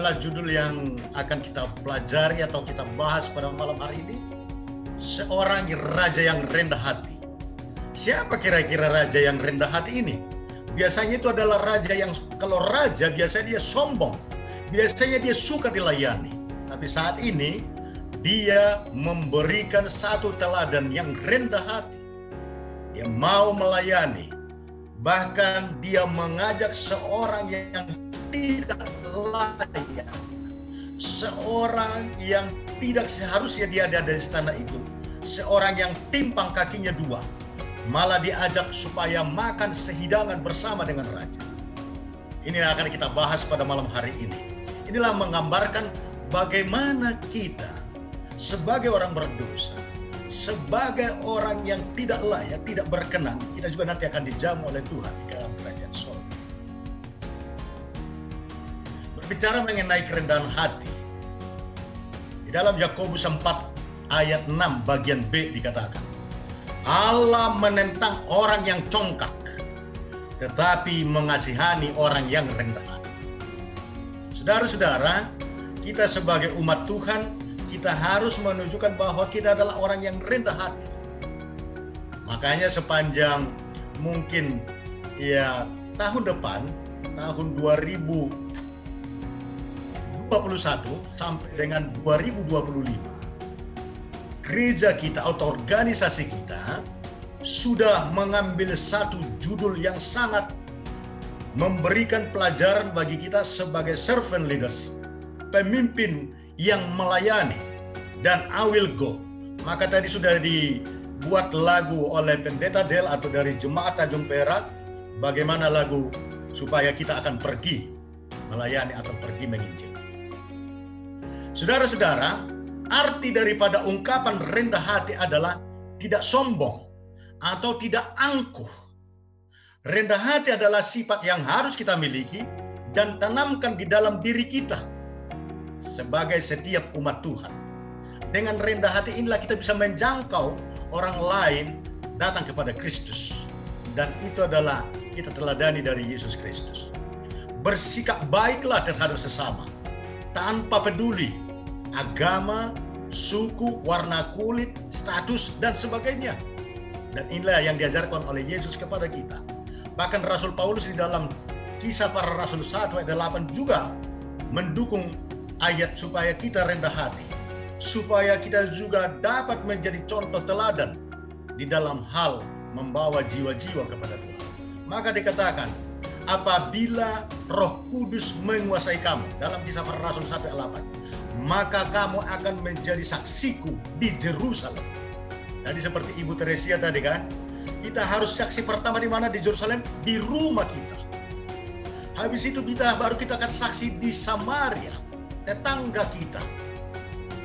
adalah judul yang akan kita pelajari atau kita bahas pada malam hari ini. Seorang raja yang rendah hati. Siapa kira-kira raja yang rendah hati ini? Biasanya itu adalah raja yang, kalau raja biasanya dia sombong. Biasanya dia suka dilayani. Tapi saat ini dia memberikan satu teladan yang rendah hati. Dia mau melayani. Bahkan dia mengajak seorang yang tidak layak. Seorang yang tidak seharusnya dia ada di istana itu. Seorang yang timpang kakinya dua. Malah diajak supaya makan sehidangan bersama dengan raja. Ini yang akan kita bahas pada malam hari ini. Inilah menggambarkan bagaimana kita sebagai orang berdosa, sebagai orang yang tidak layak, tidak berkenan, kita juga nanti akan dijamu oleh Tuhan di dalam kerajaan surga. Berbicara mengenai kerendahan hati, di dalam Yakobus 4 ayat 6 bagian B dikatakan, Allah menentang orang yang congkak, tetapi mengasihani orang yang rendah hati. Saudara-saudara, kita sebagai umat Tuhan, kita harus menunjukkan bahwa kita adalah orang yang rendah hati. Makanya sepanjang mungkin ya tahun depan, tahun 2021 sampai dengan 2025, gereja kita atau organisasi kita sudah mengambil satu judul yang sangat memberikan pelajaran bagi kita sebagai servant leaders, pemimpin yang melayani, dan I will go. Maka tadi sudah dibuat lagu oleh Pendeta Del atau dari Jemaat Tanjung Perak, bagaimana lagu supaya kita akan pergi melayani atau pergi menginjil. Saudara-saudara, arti daripada ungkapan rendah hati adalah tidak sombong atau tidak angkuh. Rendah hati adalah sifat yang harus kita miliki dan tanamkan di dalam diri kita sebagai setiap umat Tuhan. Dengan rendah hati inilah kita bisa menjangkau orang lain datang kepada Kristus. Dan itu adalah kita teladani dari Yesus Kristus. Bersikap baiklah terhadap sesama, tanpa peduli agama, suku, warna kulit, status, dan sebagainya. Dan inilah yang diajarkan oleh Yesus kepada kita. Bahkan Rasul Paulus di dalam Kisah Para Rasul 1 ayat 8 juga mendukung ayat supaya kita rendah hati, supaya kita juga dapat menjadi contoh teladan di dalam hal membawa jiwa-jiwa kepada Tuhan. Maka dikatakan, apabila Roh Kudus menguasai kamu, dalam Kisah Para Rasul 1 ayat 8, maka kamu akan menjadi saksiku di Yerusalem. Jadi seperti Ibu Teresia tadi kan, kita harus saksi pertama di mana? Di Yerusalem, di rumah kita. Habis itu baru kita akan saksi di Samaria, tetangga kita,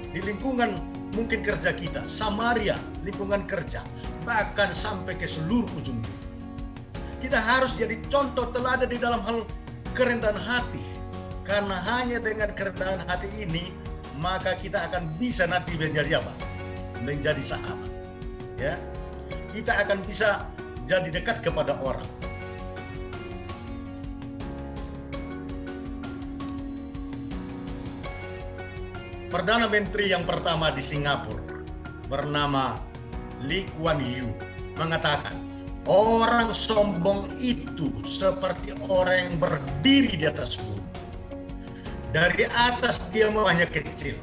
di lingkungan mungkin kerja kita, Samaria, lingkungan kerja, bahkan sampai ke seluruh ujung bumi. Kita harus jadi contoh teladan di dalam hal kerendahan hati, karena hanya dengan kerendahan hati ini maka kita akan bisa nanti menjadi apa? Menjadi sahabat. Ya, kita akan bisa jadi dekat kepada orang. Perdana Menteri yang pertama di Singapura bernama Lee Kuan Yew mengatakan, orang sombong itu seperti orang yang berdiri di atas bumi. Dari atas dia memangnya kecil.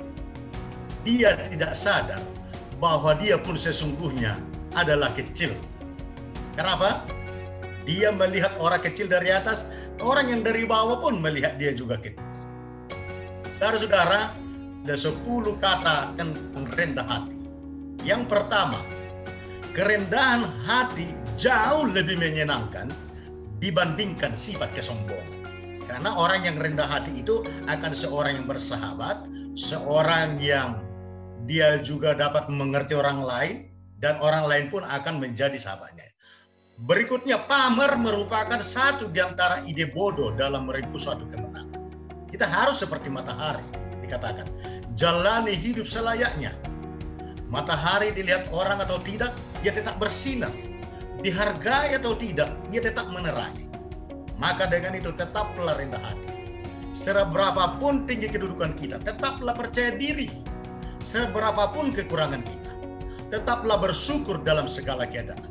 Dia tidak sadar bahwa dia pun sesungguhnya adalah kecil. Kenapa? Dia melihat orang kecil dari atas, orang yang dari bawah pun melihat dia juga kecil. Saudara-saudara, ada 10 kata tentang rendah hati. Yang pertama, kerendahan hati jauh lebih menyenangkan dibandingkan sifat kesombongan. Karena orang yang rendah hati itu akan seorang yang bersahabat, seorang yang dia juga dapat mengerti orang lain, dan orang lain pun akan menjadi sahabatnya. Berikutnya, pamer merupakan satu di antara ide bodoh dalam merebut suatu kemenangan. Kita harus seperti matahari, dikatakan, jalani hidup selayaknya. Matahari dilihat orang atau tidak, ia tetap bersinar. Dihargai atau tidak, ia tetap menerangi. Maka dengan itu tetaplah rendah hati. Seberapapun tinggi kedudukan kita, tetaplah percaya diri. Seberapapun kekurangan kita, tetaplah bersyukur dalam segala keadaan.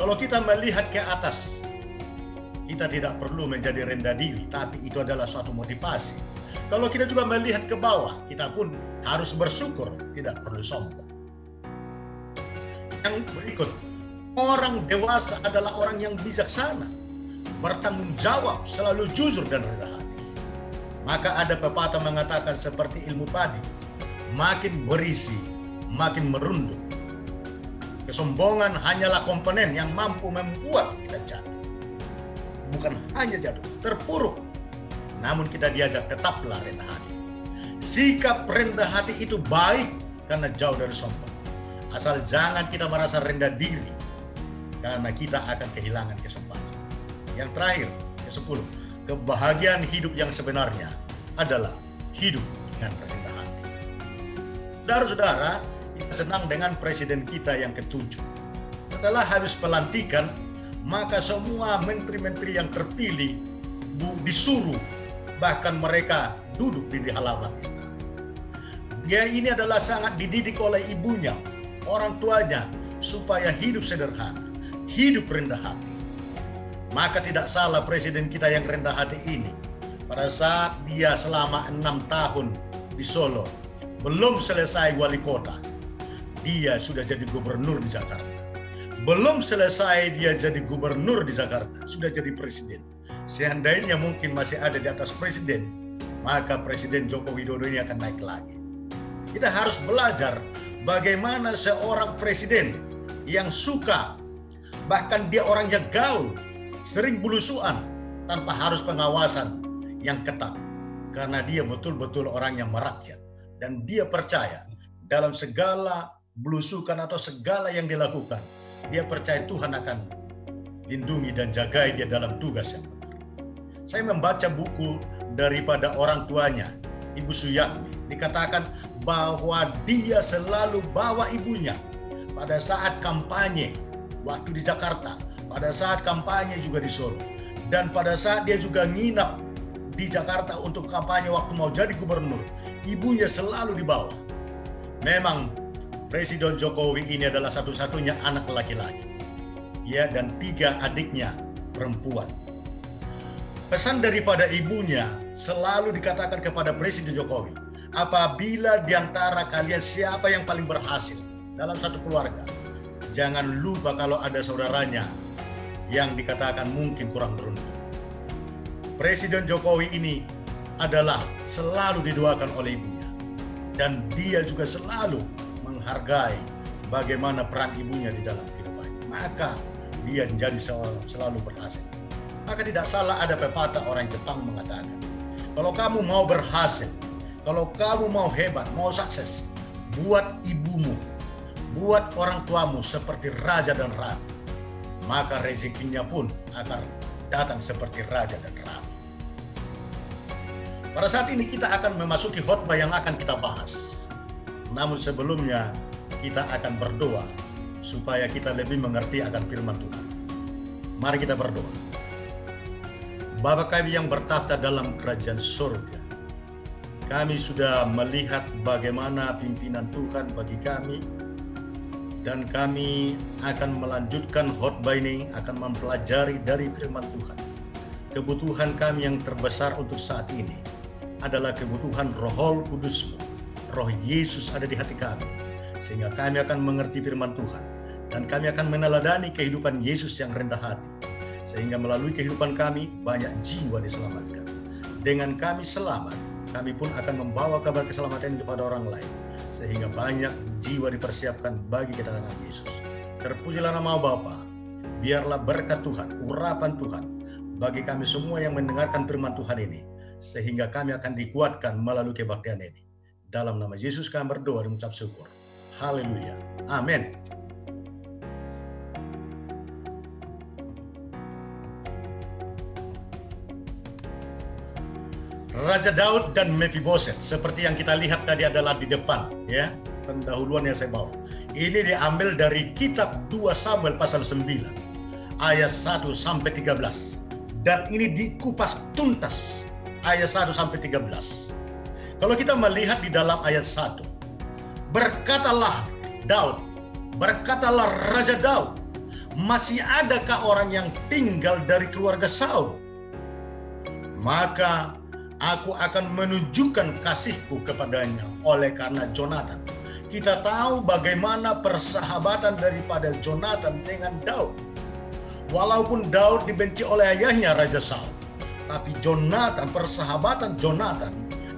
Kalau kita melihat ke atas, kita tidak perlu menjadi rendah diri, tapi itu adalah suatu motivasi. Kalau kita juga melihat ke bawah, kita pun harus bersyukur, tidak perlu sombong. Yang berikut, orang dewasa adalah orang yang bijaksana, bertanggung jawab, selalu jujur dan rendah hati. Maka ada pepatah mengatakan seperti ilmu padi, makin berisi, makin merunduk. Kesombongan hanyalah komponen yang mampu membuat kita jatuh. Bukan hanya jatuh, terpuruk. Namun kita diajak tetaplah rendah hati. Sikap rendah hati itu baik karena jauh dari sombong. Asal jangan kita merasa rendah diri, karena kita akan kehilangan kesempatan. Yang terakhir, ke-10, kebahagiaan hidup yang sebenarnya adalah hidup dengan rendah hati. Saudara-saudara, kita senang dengan presiden kita yang ke-7. Setelah habis pelantikan, maka semua menteri-menteri yang terpilih disuruh, bahkan mereka duduk di halaman istana. Dia ini adalah sangat dididik oleh ibunya, orang tuanya, supaya hidup sederhana, hidup rendah hati. Maka tidak salah presiden kita yang rendah hati ini, pada saat dia selama 6 tahun di Solo, belum selesai wali kota, dia sudah jadi gubernur di Jakarta. Belum selesai dia jadi gubernur di Jakarta, sudah jadi presiden. Seandainya mungkin masih ada di atas presiden, maka Presiden Joko Widodo ini akan naik lagi. Kita harus belajar bagaimana seorang presiden yang suka, bahkan dia orangnya gaul, sering belusuan tanpa harus pengawasan yang ketat. Karena dia betul-betul orang yang merakyat. Dan dia percaya dalam segala belusukan atau segala yang dilakukan, dia percaya Tuhan akan lindungi dan jagai dia dalam tugas yang benar. Saya membaca buku daripada orang tuanya, Ibu Suyatmi. Dikatakan bahwa dia selalu bawa ibunya pada saat kampanye waktu di Jakarta, pada saat kampanye juga di Solo, dan pada saat dia juga nginap di Jakarta untuk kampanye waktu mau jadi gubernur, ibunya selalu dibawa. Memang Presiden Jokowi ini adalah satu-satunya anak laki-laki, ya, dan 3 adiknya perempuan. Pesan daripada ibunya selalu dikatakan kepada Presiden Jokowi, apabila di antara kalian siapa yang paling berhasil dalam satu keluarga, jangan lupa kalau ada saudaranya yang dikatakan mungkin kurang beruntung. Presiden Jokowi ini adalah selalu didoakan oleh ibunya, dan dia juga selalu menghargai bagaimana peran ibunya di dalam kehidupan. Maka dia menjadi selalu berhasil. Maka tidak salah ada pepatah orang Jepang mengatakan, kalau kamu mau berhasil, kalau kamu mau hebat, mau sukses, buat ibumu, buat orang tuamu seperti raja dan ratu, maka rezekinya pun akan datang seperti raja dan ratu. Pada saat ini kita akan memasuki khotbah yang akan kita bahas. Namun sebelumnya kita akan berdoa supaya kita lebih mengerti akan firman Tuhan. Mari kita berdoa. Bapa kami yang bertata dalam kerajaan surga, kami sudah melihat bagaimana pimpinan Tuhan bagi kami, dan kami akan melanjutkan khotbah ini, akan mempelajari dari firman Tuhan. Kebutuhan kami yang terbesar untuk saat ini adalah kebutuhan Roh Kudus-Mu. Roh Yesus ada di hati kami, sehingga kami akan mengerti firman Tuhan, dan kami akan meneladani kehidupan Yesus yang rendah hati, sehingga melalui kehidupan kami banyak jiwa diselamatkan. Dengan kami selamat, kami pun akan membawa kabar keselamatan kepada orang lain, sehingga banyak jiwa dipersiapkan bagi kedatangan Yesus. Terpujilah nama Bapa. Biarlah berkat Tuhan, urapan Tuhan bagi kami semua yang mendengarkan firman Tuhan ini, sehingga kami akan dikuatkan melalui kebaktian ini. Dalam nama Yesus kami berdoa dan mengucap syukur. Haleluya. Amin. Raja Daud dan Mephiboset, seperti yang kita lihat tadi adalah di depan, ya, pendahuluan yang saya bawa. Ini diambil dari kitab 2 Samuel pasal 9 ayat 1 sampai 13. Dan ini dikupas tuntas ayat 1 sampai 13. Kalau kita melihat di dalam ayat 1, berkatalah Daud, berkatalah Raja Daud, masih adakah orang yang tinggal dari keluarga Saul? Maka aku akan menunjukkan kasihku kepadanya oleh karena Jonathan. Kita tahu bagaimana persahabatan daripada Jonathan dengan Daud. Walaupun Daud dibenci oleh ayahnya Raja Saul, tapi Jonathan, persahabatan Jonathan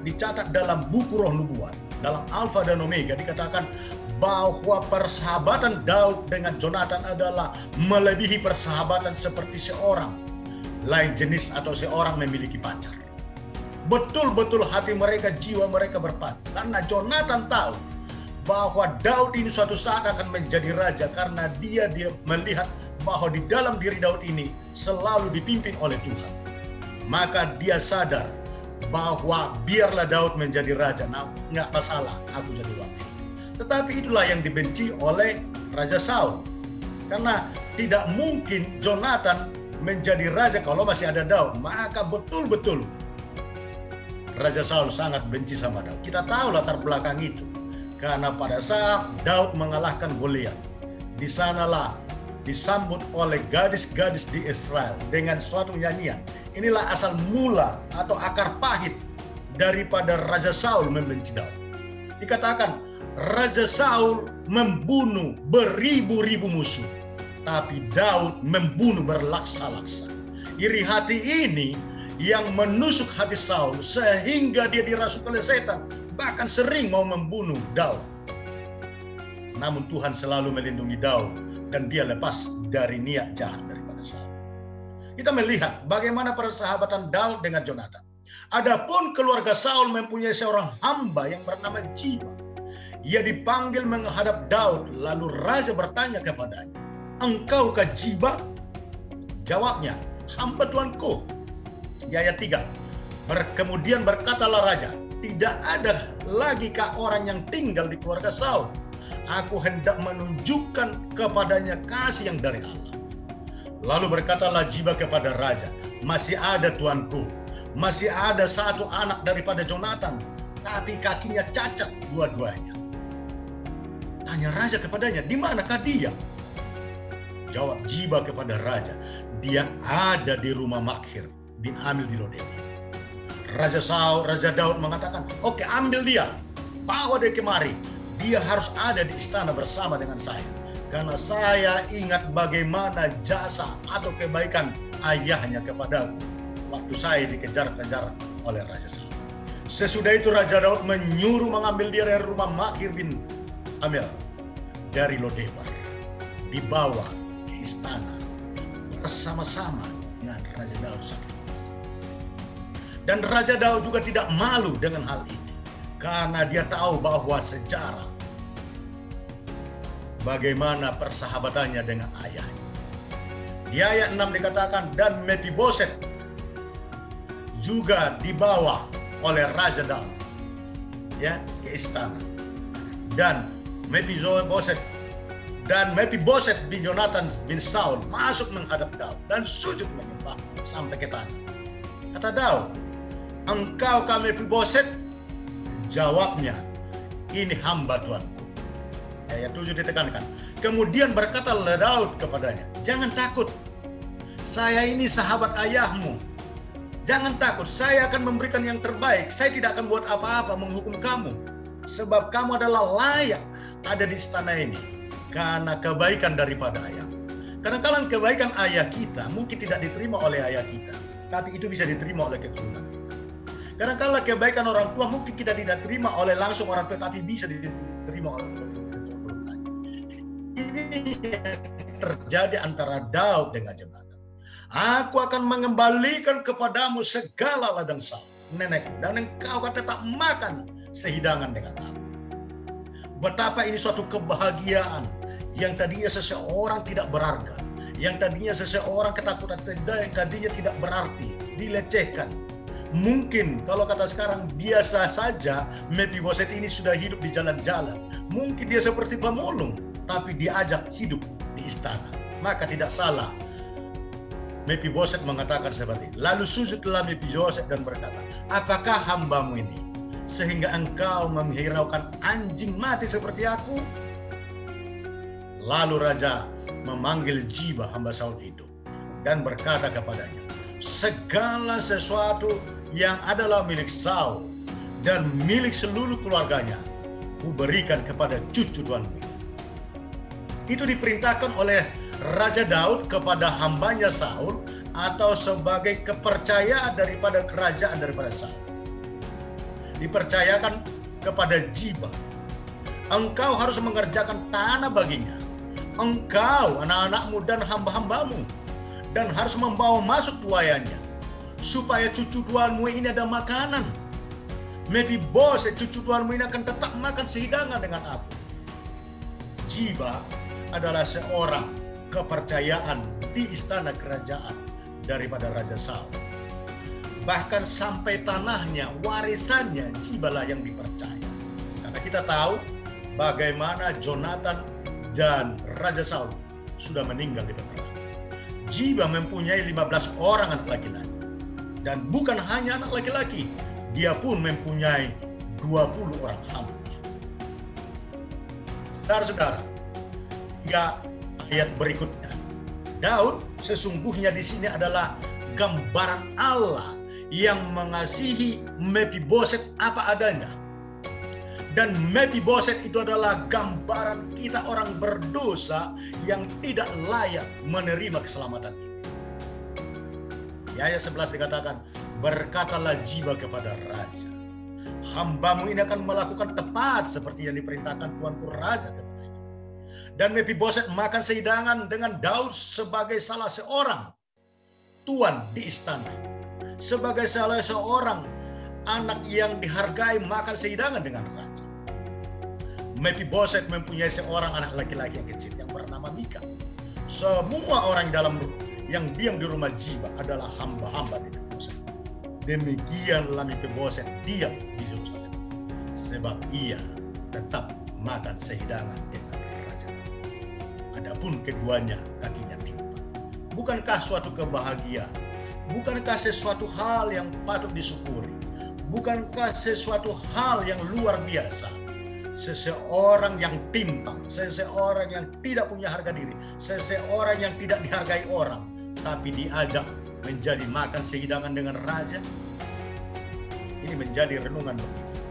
dicatat dalam buku Roh Nubuat, dalam Alfa dan Omega dikatakan bahwa persahabatan Daud dengan Jonathan adalah melebihi persahabatan seperti seorang lain jenis atau seorang memiliki pacar. Betul-betul hati mereka, jiwa mereka berpadu. Karena Jonathan tahu bahwa Daud ini suatu saat akan menjadi raja karena dia melihat bahwa di dalam diri Daud ini selalu dipimpin oleh Tuhan. Maka dia sadar bahwa biarlah Daud menjadi raja, nah, nggak masalah, aku jadi wakil. Tetapi itulah yang dibenci oleh Raja Saul. Karena tidak mungkin Jonathan menjadi raja kalau masih ada Daud. Maka betul-betul Raja Saul sangat benci sama Daud. Kita tahu latar belakang itu. Karena pada saat Daud mengalahkan Goliat, di sanalah disambut oleh gadis-gadis di Israel dengan suatu nyanyian. Inilah asal mula atau akar pahit daripada Raja Saul membenci Daud. Dikatakan Raja Saul membunuh beribu-ribu musuh, tapi Daud membunuh berlaksa-laksa. Iri hati ini yang menusuk hati Saul sehingga dia dirasuk oleh setan, bahkan sering mau membunuh Daud. Namun Tuhan selalu melindungi Daud dan dia lepas dari niat jahat daripada Saul. Kita melihat bagaimana persahabatan Daud dengan Jonathan. Adapun keluarga Saul mempunyai seorang hamba yang bernama Ziba. Ia dipanggil menghadap Daud, lalu raja bertanya kepadanya, "Engkaukah Ziba?" Jawabnya, "Hamba Tuanku." Di ayat 3, kemudian berkatalah raja, "Tidak ada lagi kah orang yang tinggal di keluarga Saul? Aku hendak menunjukkan kepadanya kasih yang dari Allah." Lalu berkatalah Ziba kepada raja, "Masih ada tuanku, masih ada satu anak daripada Jonathan, tapi kakinya cacat dua-duanya." Tanya raja kepadanya, "Di manakah dia?" Jawab Ziba kepada raja, "Dia ada di rumah Makhir bin Amil di Lodebar." Raja Daud mengatakan, "Oke, ambil dia, bawa dia kemari. Dia harus ada di istana bersama dengan saya. Karena saya ingat bagaimana jasa atau kebaikan ayahnya kepadaku waktu saya dikejar-kejar oleh Raja Saul." Sesudah itu Raja Daud menyuruh mengambil dia dari rumah Makhir bin Amil dari Lodebar, dibawa ke istana bersama-sama dengan Raja Daud satu. Dan Raja Daud juga tidak malu dengan hal ini. Karena dia tahu bahwa sejarah bagaimana persahabatannya dengan ayahnya. Di ayat 6 dikatakan, dan Mephiboset juga dibawa oleh Raja Daud ya ke istana. Dan Mephiboset bin Jonathan bin Saul masuk menghadap Daud dan sujud menyembah sampai ke tanah. Kata Daud, "Engkau kah Mephiboset?" Jawabnya, "Ini hamba tuanku." Ayat 7 ditekankan. Kemudian berkatalah Daud kepadanya, "Jangan takut, saya ini sahabat ayahmu. Jangan takut, saya akan memberikan yang terbaik. Saya tidak akan buat apa-apa menghukum kamu. Sebab kamu adalah layak ada di istana ini karena kebaikan daripada ayahmu." Kadang-kadang kebaikan ayah kita mungkin tidak diterima oleh ayah kita, tapi itu bisa diterima oleh keturunan kita. Kadang-kadang kebaikan orang tua mungkin kita tidak terima oleh langsung orang tua, tapi bisa diterima oleh keturunan. Ini terjadi antara Daud dengan Jonathan. "Aku akan mengembalikan kepadamu segala ladang sawit nenekku, dan engkau akan tetap makan sehidangan dengan aku." Betapa ini suatu kebahagiaan yang tadinya seseorang tidak berharga, yang tadinya seseorang ketakutan, yang tadinya tidak berarti, dilecehkan. Mungkin kalau kata sekarang biasa saja, Mephiboset ini sudah hidup di jalan-jalan. Mungkin dia seperti pemulung, tapi diajak hidup di istana. Maka tidak salah Mephiboset mengatakan seperti ini. Lalu sujudlah Mephiboset dan berkata, apakah hambamu ini sehingga engkau menghiraukan anjing mati seperti aku? Lalu raja memanggil Ziba hamba Saul itu dan berkata kepadanya, segala sesuatu yang adalah milik Saul dan milik seluruh keluarganya kuberikan kepada cucu tuanmu. Itu diperintahkan oleh Raja Daud kepada hambanya Saul atau sebagai kepercayaan daripada kerajaan daripada Saul. Dipercayakan kepada Ziba, engkau harus mengerjakan tanah baginya, engkau, anak-anakmu dan hamba-hambamu, dan harus membawa masuk tuayannya, supaya cucu tuanmu ini ada makanan. Mephiboset cucu tuanmu ini akan tetap makan sehidangan dengan aku. Ziba adalah seorang kepercayaan di istana kerajaan daripada Raja Saul. Bahkan sampai tanahnya, warisannya, Ziba lah yang dipercaya. Karena kita tahu bagaimana Jonathan dan Raja Saul sudah meninggal di peperangan. Ziba mempunyai 15 orang anak laki-laki. Dan bukan hanya anak laki-laki, dia pun mempunyai 20 orang hamba. Saudara-saudara, hingga ayat berikutnya, Daud sesungguhnya di sini adalah gambaran Allah yang mengasihi Mephiboset apa adanya. Dan Mephiboset itu adalah gambaran kita orang berdosa yang tidak layak menerima keselamatan ini. Di ayat 11 dikatakan, berkatalah Ziba kepada raja, hambamu ini akan melakukan tepat seperti yang diperintahkan tuanku raja kepadanya. Dan Mephiboset makan sehidangan dengan Daud sebagai salah seorang tuan di istana, sebagai salah seorang anak yang dihargai makan sehidangan dengan raja. Mephiboset mempunyai seorang anak laki-laki yang kecil yang bernama Mika. Semua orang yang diam di rumah Ziba adalah hamba-hamba di Mephiboset. Demikianlah Mephiboset diam di Yerusalem, sebab ia tetap makan sehidangan dengan raja. Adapun keduanya kakinya timpang. Bukankah suatu kebahagiaan? Bukankah sesuatu hal yang patut disyukuri? Bukankah sesuatu hal yang luar biasa? Seseorang yang timpang, seseorang yang tidak punya harga diri, seseorang yang tidak dihargai orang, tapi diajak menjadi makan sehidangan dengan raja. Ini menjadi renungan bagi kita.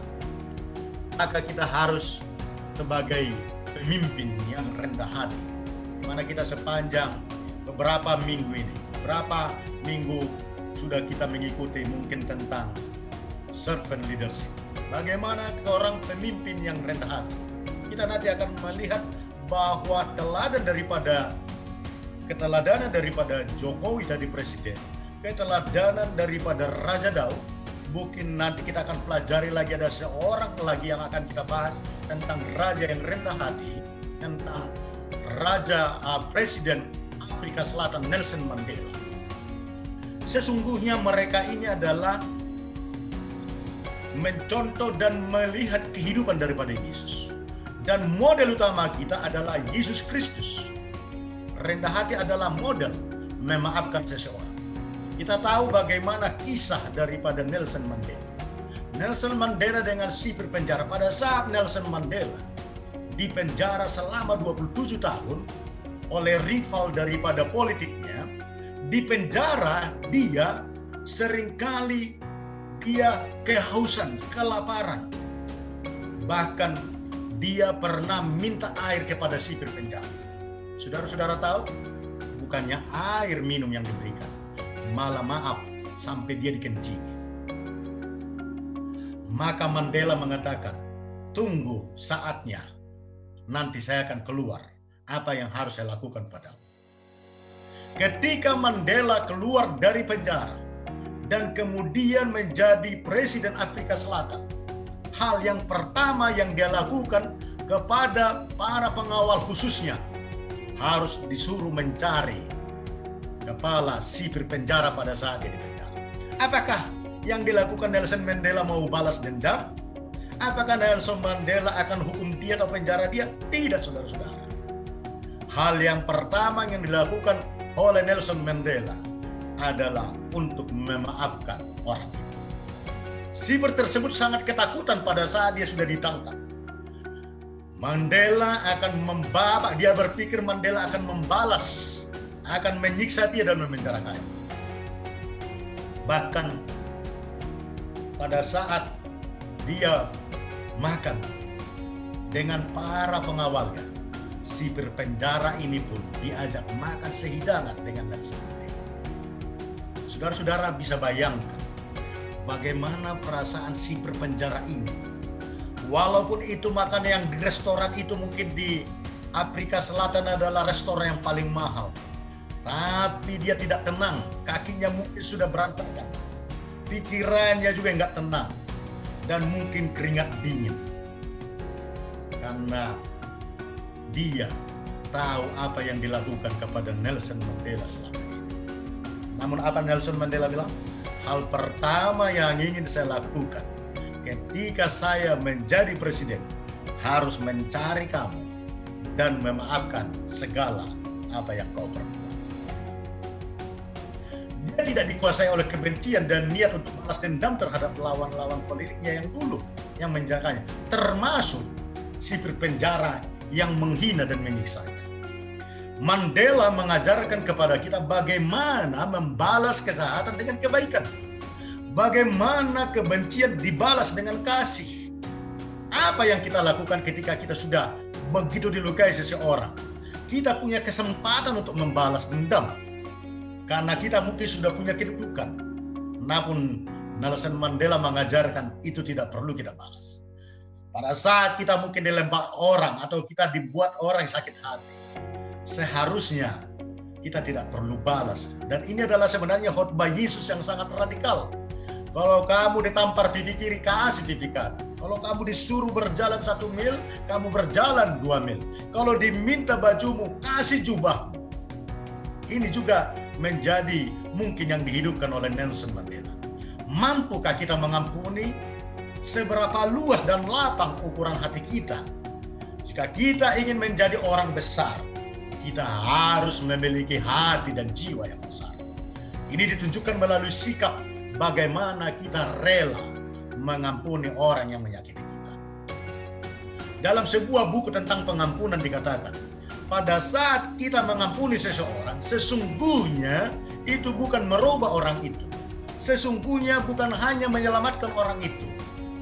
Maka kita harus sebagai pemimpin yang rendah hati, di mana kita sepanjang beberapa minggu ini, beberapa minggu sudah kita mengikuti mungkin tentang servant leadership. Bagaimana seorang pemimpin yang rendah hati. Kita nanti akan melihat bahwa keteladanan daripada Jokowi tadi presiden, keteladanan daripada Raja Daud. Mungkin nanti kita akan pelajari lagi, ada seorang lagi yang akan kita bahas tentang raja yang rendah hati, tentang presiden Afrika Selatan Nelson Mandela. Sesungguhnya mereka ini adalah mencontoh dan melihat kehidupan daripada Yesus. Dan model utama kita adalah Yesus Kristus. Rendah hati adalah model memaafkan seseorang. Kita tahu bagaimana kisah daripada Nelson Mandela. Nelson Mandela dengan sipir penjara. Pada saat Nelson Mandela di penjara selama 27 tahun oleh rival daripada politiknya, di penjara dia seringkali dia kehausan, kelaparan. Bahkan dia pernah minta air kepada sipir penjara. Saudara-saudara tahu, bukannya air minum yang diberikan, malah maaf sampai dia dikencingi. Maka Mandela mengatakan, tunggu saatnya, nanti saya akan keluar apa yang harus saya lakukan padamu. Ketika Mandela keluar dari penjara dan kemudian menjadi presiden Afrika Selatan, hal yang pertama yang dia lakukan kepada para pengawal khususnya, harus disuruh mencari kepala sipir penjara pada saat dia di penjara. Apakah yang dilakukan Nelson Mandela mau balas dendam? Apakah Nelson Mandela akan hukum dia atau penjara dia? Tidak, saudara-saudara. Hal yang pertama yang dilakukan oleh Nelson Mandela, adalah untuk memaafkan orang itu. Sipir tersebut sangat ketakutan pada saat dia sudah ditangkap. Mandela akan membabak, dia berpikir Mandela akan membalas, akan menyiksa dia dan memenjarakannya. Bahkan pada saat dia makan dengan para pengawalnya, sipir penjara ini pun diajak makan sehidangan dengan Nelson Mandela. Saudara-saudara bisa bayangkan bagaimana perasaan sipir penjara ini. Walaupun itu makan yang di restoran itu mungkin di Afrika Selatan adalah restoran yang paling mahal, tapi dia tidak tenang. Kakinya mungkin sudah berantakan, pikirannya juga nggak tenang, dan mungkin keringat dingin. Karena dia tahu apa yang dilakukan kepada Nelson Mandela selama ini. Namun apa Nelson Mandela bilang? Hal pertama yang ingin saya lakukan ketika saya menjadi presiden harus mencari kamu dan memaafkan segala apa yang kau perbuat. Dia tidak dikuasai oleh kebencian dan niat untuk balas dendam terhadap lawan-lawan politiknya yang dulu yang menjaganya, termasuk sipir penjara yang menghina dan menyiksanya. Mandela mengajarkan kepada kita bagaimana membalas kejahatan dengan kebaikan. Bagaimana kebencian dibalas dengan kasih. Apa yang kita lakukan ketika kita sudah begitu dilukai seseorang? Kita punya kesempatan untuk membalas dendam. Karena kita mungkin sudah punya kedudukan. Namun Nelson Mandela mengajarkan itu tidak perlu kita balas. Pada saat kita mungkin dilempar orang atau kita dibuat orang sakit hati, seharusnya kita tidak perlu balas. Dan ini adalah sebenarnya khotbah Yesus yang sangat radikal. Kalau kamu ditampar pipi kiri, kasih pipi kanan. Kalau kamu disuruh berjalan 1 mil, kamu berjalan 2 mil. Kalau diminta bajumu, kasih jubahmu. Ini juga menjadi mungkin yang dihidupkan oleh Nelson Mandela. Mampukah kita mengampuni? Seberapa luas dan lapang ukuran hati kita? Jika kita ingin menjadi orang besar, kita harus memiliki hati dan jiwa yang besar. Ini ditunjukkan melalui sikap bagaimana kita rela mengampuni orang yang menyakiti kita. Dalam sebuah buku tentang pengampunan dikatakan, pada saat kita mengampuni seseorang, sesungguhnya itu bukan merubah orang itu. Sesungguhnya bukan hanya menyelamatkan orang itu,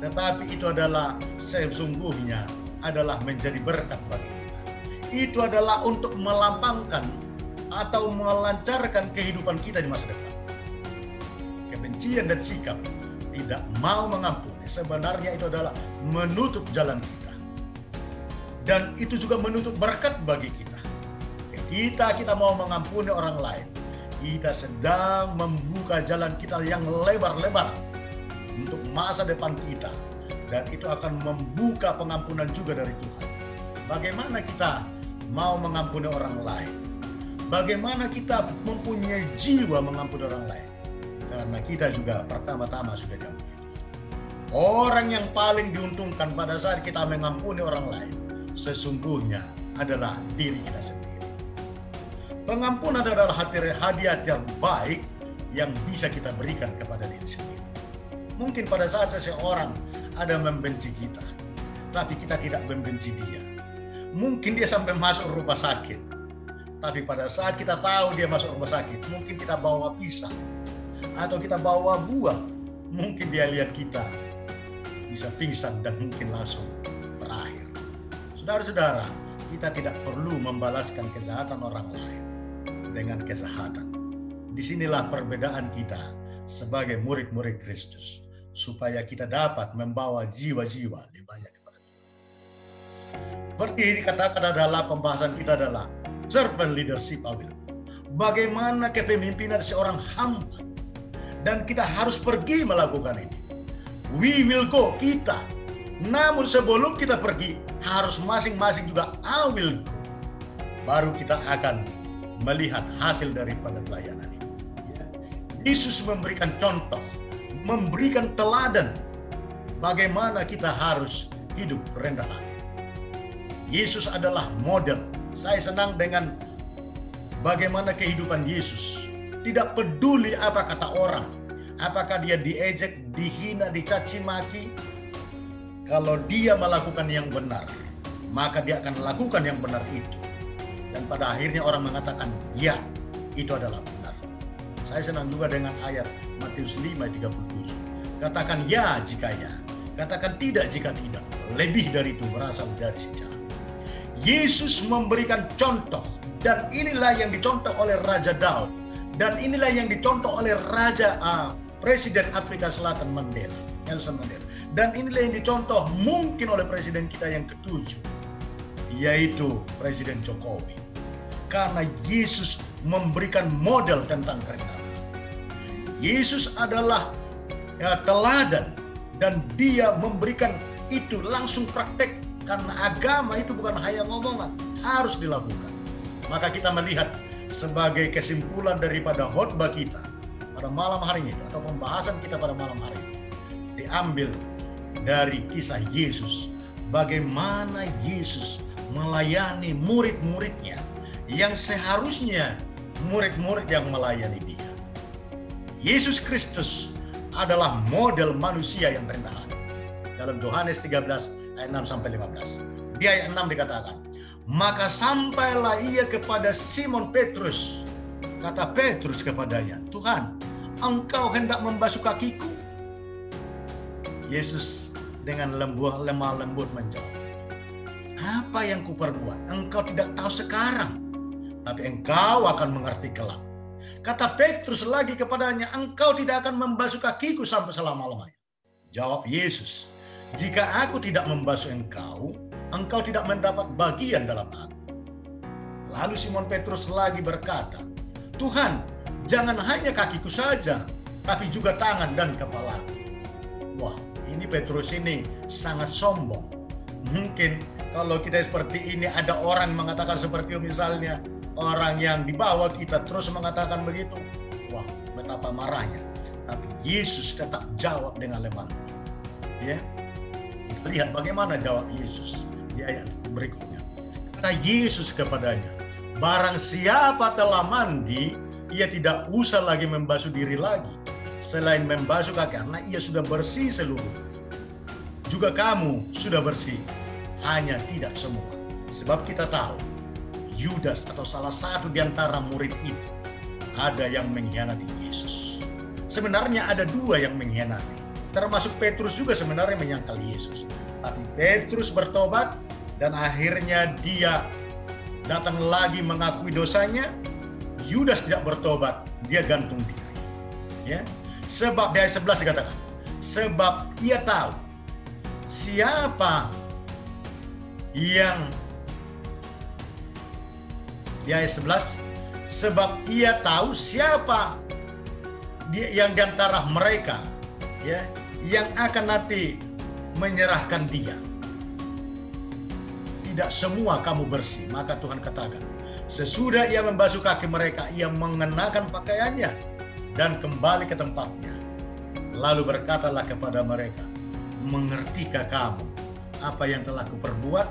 tetapi itu adalah sesungguhnya adalah menjadi berkat bagi kita. Itu adalah untuk melampangkan atau melancarkan kehidupan kita di masa depan. Kebencian dan sikap tidak mau mengampuni sebenarnya itu adalah menutup jalan kita, dan itu juga menutup berkat bagi kita. Ketika kita mau mengampuni orang lain, kita sedang membuka jalan kita yang lebar-lebar untuk masa depan kita, dan itu akan membuka pengampunan juga dari Tuhan. Bagaimana kita mau mengampuni orang lain? Bagaimana kita mempunyai jiwa mengampuni orang lain? Karena kita juga pertama-tama sudah diampuni. Orang yang paling diuntungkan pada saat kita mengampuni orang lain sesungguhnya adalah diri kita sendiri. Pengampunan adalah hadiah terbaik yang bisa kita berikan kepada diri sendiri. Mungkin pada saat seseorang ada membenci kita, tapi kita tidak membenci dia. Mungkin dia sampai masuk rumah sakit, tapi pada saat kita tahu dia masuk rumah sakit, mungkin kita bawa pisang atau kita bawa buah, mungkin dia lihat kita bisa pingsan dan mungkin langsung berakhir. Saudara-saudara, kita tidak perlu membalaskan kejahatan orang lain dengan kejahatan. Disinilah perbedaan kita sebagai murid-murid Kristus, supaya kita dapat membawa jiwa-jiwa lebih banyak kepada Tuhan. Seperti dikatakan adalah pembahasan kita adalah servant leadership awil. Bagaimana kepemimpinan seorang hamba. Dan kita harus pergi melakukan ini. We will go, kita. Namun sebelum kita pergi, harus masing-masing juga I will go. Baru kita akan melihat hasil daripada pelayanan ini. Yesus memberikan contoh, memberikan teladan bagaimana kita harus hidup rendah hati. Yesus adalah model. Saya senang dengan bagaimana kehidupan Yesus. Tidak peduli apa kata orang. Apakah dia diejek, dihina, dicaci maki. Kalau dia melakukan yang benar, maka dia akan lakukan yang benar itu. Dan pada akhirnya orang mengatakan, ya, itu adalah benar. Saya senang juga dengan ayat Matius 5:37. Katakan ya jika ya, katakan tidak jika tidak. Lebih dari itu berasal dari si jahat. Yesus memberikan contoh, dan inilah yang dicontoh oleh Raja Daud, dan inilah yang dicontoh oleh Presiden Afrika Selatan Nelson Mandela, dan inilah yang dicontoh mungkin oleh presiden kita yang ketujuh, yaitu Presiden Jokowi. Karena Yesus memberikan model tentang kerendahan. Yesus adalah teladan, dan dia memberikan itu langsung praktek. Karena agama itu bukan hanya ngomongan, harus dilakukan. Maka kita melihat sebagai kesimpulan daripada khotbah kita pada malam hari ini, atau pembahasan kita pada malam hari ini, diambil dari kisah Yesus. Bagaimana Yesus melayani murid-muridnya yang seharusnya murid-murid yang melayani dia. Yesus Kristus adalah model manusia yang rendah hati. Dalam Yohanes 13 ayat 6-15. Di ayat 6 dikatakan, maka sampailah ia kepada Simon Petrus. Kata Petrus kepadanya, Tuhan, engkau hendak membasuh kakiku? Yesus dengan lemah lembut menjawab, apa yang kuperbuat engkau tidak tahu sekarang, tapi engkau akan mengerti kelak. Kata Petrus lagi kepadanya, engkau tidak akan membasuh kakiku sampai selama-lamanya. Jawab Yesus, jika aku tidak membasuh engkau, engkau tidak mendapat bagian dalam aku. Lalu Simon Petrus lagi berkata, Tuhan, jangan hanya kakiku saja, tapi juga tangan dan kepalaku. Wah, ini Petrus ini sangat sombong. Mungkin kalau kita seperti ini, ada orang mengatakan seperti misalnya orang yang dibawa kita terus mengatakan begitu. Wah, betapa marahnya. Tapi Yesus tetap jawab dengan lemah. Ya, kita lihat bagaimana jawab Yesus di ayat berikutnya. Kata Yesus kepadanya, barang siapa telah mandi, ia tidak usah lagi membasuh diri lagi, selain membasuh kaki, karena ia sudah bersih seluruh. Juga kamu sudah bersih, hanya tidak semua. Sebab kita tahu, Yudas atau salah satu di antara murid itu ada yang mengkhianati Yesus. Sebenarnya ada dua yang mengkhianati. Termasuk Petrus juga sebenarnya menyangkal Yesus. Tapi Petrus bertobat dan akhirnya dia datang lagi mengakui dosanya. Yudas tidak bertobat, dia gantung diri. Ya. Sebab di ayat 11 dikatakan, sebab ia tahu siapa yang di ayat 11, sebab ia tahu siapa yang di antara mereka, ya, yang akan nanti menyerahkan dia. Tidak semua kamu bersih. Maka Tuhan katakan, sesudah ia membasuh kaki mereka, ia mengenakan pakaiannya dan kembali ke tempatnya. Lalu berkatalah kepada mereka, mengertikah kamu apa yang telah kuperbuat?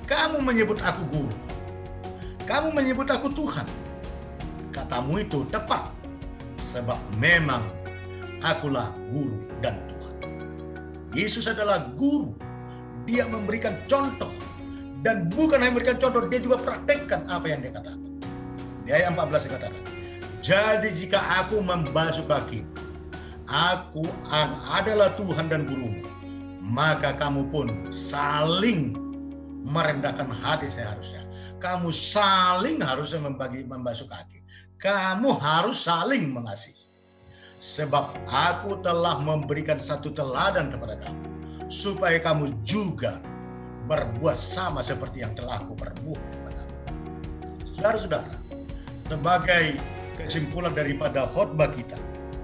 Kamu menyebut aku guru, kamu menyebut aku Tuhan. Katamu itu tepat, sebab memang akulah guru dan Tuhan. Yesus adalah guru. Dia memberikan contoh. Dan bukan hanya memberikan contoh, dia juga praktekkan apa yang dia katakan. Di ayat 14 dikatakan, jadi jika aku membasuh kaki, aku adalah Tuhan dan gurumu, maka kamu pun saling merendahkan hati seharusnya. Kamu saling harusnya membasuh kaki. Kamu harus saling mengasihi. Sebab aku telah memberikan satu teladan kepada kamu, supaya kamu juga berbuat sama seperti yang telah aku perbuat kepadamu. Saudara-saudara, sebagai kesimpulan daripada khotbah kita,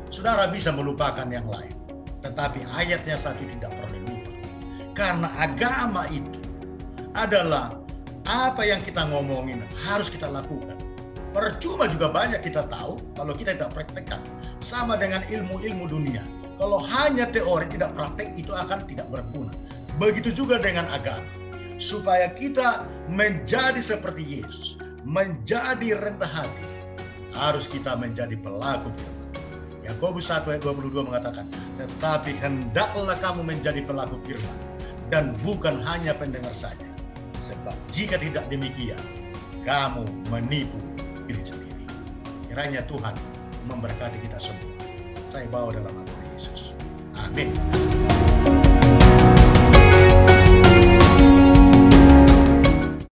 saudara bisa melupakan yang lain, tetapi ayatnya satu tidak perlu lupa. Karena agama itu adalah apa yang kita ngomongin harus kita lakukan. Percuma juga banyak kita tahu kalau kita tidak praktekkan. Sama dengan ilmu-ilmu dunia. Kalau hanya teori tidak praktek, itu akan tidak berguna. Begitu juga dengan agama. Supaya kita menjadi seperti Yesus, menjadi rendah hati, harus kita menjadi pelaku firman. Yakobus 1 ayat 22 mengatakan, tetapi hendaklah kamu menjadi pelaku firman dan bukan hanya pendengar saja. Sebab jika tidak demikian, kamu menipu diri sendiri. Kiranya Tuhan memberkati kita semua. Saya bawa dalam nama Yesus. Amin.